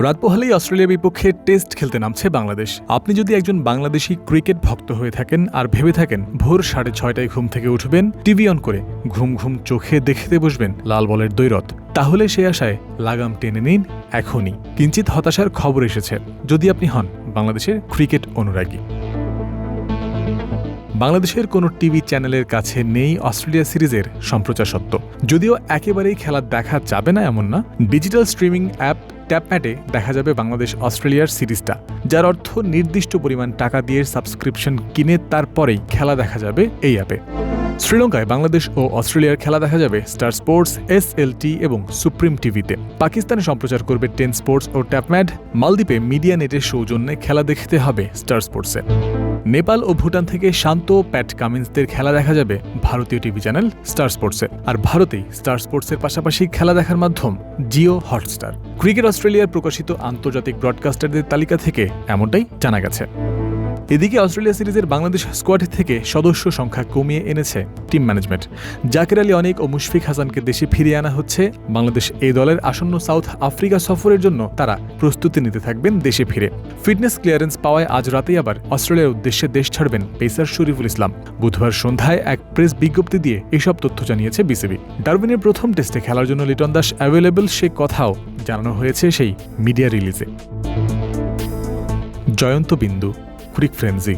রাত পোহালেই অস্ট্রেলিয়ার বিপক্ষে টেস্ট খেলতে নামছে বাংলাদেশ। আপনি যদি একজন বাংলাদেশি ক্রিকেট ভক্ত হয়ে থাকেন আর ভেবে থাকেন ভোর 6:30 ঘুম থেকে উঠবেন, টিভি অন করে ঘুম ঘুম চোখে দেখতে বসবেন লাল বলের দ্বৈরথ, তাহলে সে আশায় লাগাম টেনে নিন এখনই। কিঞ্চিত হতাশার খবর এসেছে যদি আপনি হন বাংলাদেশের ক্রিকেট অনুরাগী। বাংলাদেশের কোনো টিভি চ্যানেলের কাছে নেই অস্ট্রেলিয়া সিরিজের সম্প্রচার সত্ত্ব। যদিও একেবারেই খেলা দেখা যাবে না এমন না, ডিজিটাল স্ট্রিমিং অ্যাপ ট্যাপম্যাটে দেখা যাবে বাংলাদেশ অস্ট্রেলিয়ার সিরিজটা, যার অর্থ নির্দিষ্ট পরিমাণ টাকা দিয়ে সাবস্ক্রিপশন কিনে তারপরেই খেলা দেখা যাবে এই অ্যাপে। শ্রীলঙ্কায় বাংলাদেশ ও অস্ট্রেলিয়ার খেলা দেখা যাবে স্টার স্পোর্টস, SLT এবং সুপ্রিম টিভিতে। পাকিস্তানে সম্প্রচার করবে 10 স্পোর্টস ও ট্যাপম্যাট। মালদ্বীপে মিডিয়া নেটের সৌজন্যে খেলা দেখতে হবে স্টার স্পোর্টসে। নেপাল ও ভুটান থেকে শান্ত প্যাট কামিন্সদের খেলা দেখা যাবে ভারতীয় টিভি চ্যানেল স্টার স্পোর্টসে। আর ভারতেই স্টার স্পোর্টসের পাশাপাশি খেলা দেখার মাধ্যম জিও হটস্টার। ক্রিকেট অস্ট্রেলিয়ার প্রকাশিত আন্তর্জাতিক ব্রডকাস্টারদের তালিকা থেকে এমনটাই জানা গেছে। এদিকে অস্ট্রেলিয়া সিরিজের বাংলাদেশ স্কোয়াড থেকে সদস্য সংখ্যা কমিয়ে এনেছে টিম ম্যানেজমেন্ট। জাকির আলী অনেক ও মুশফিক হাসানকে দেশে ফিরিয়ে আনা হচ্ছে। বাংলাদেশ এই দলের আসন্ন সাউথ আফ্রিকা সফরের জন্য তারা প্রস্তুতি নিতে থাকবেন দেশে ফিরে। ফিটনেস ক্লিয়ারেন্স পাওয়ায় আজ রাতেই আবার অস্ট্রেলিয়ার উদ্দেশ্যে দেশ ছাড়বেন পেসার শরীফুল ইসলাম। বুধবার সন্ধ্যায় এক প্রেস বিজ্ঞপ্তি দিয়ে এসব তথ্য জানিয়েছে বিসিবি। ডারউইনের প্রথম টেস্টে খেলার জন্য লিটন দাস অ্যাভেলেবল, সে কথাও জানানো হয়েছে সেই মিডিয়া রিলিজে। জয়ন্ত বিন্দু, ক্রিক ফ্রেন্সি।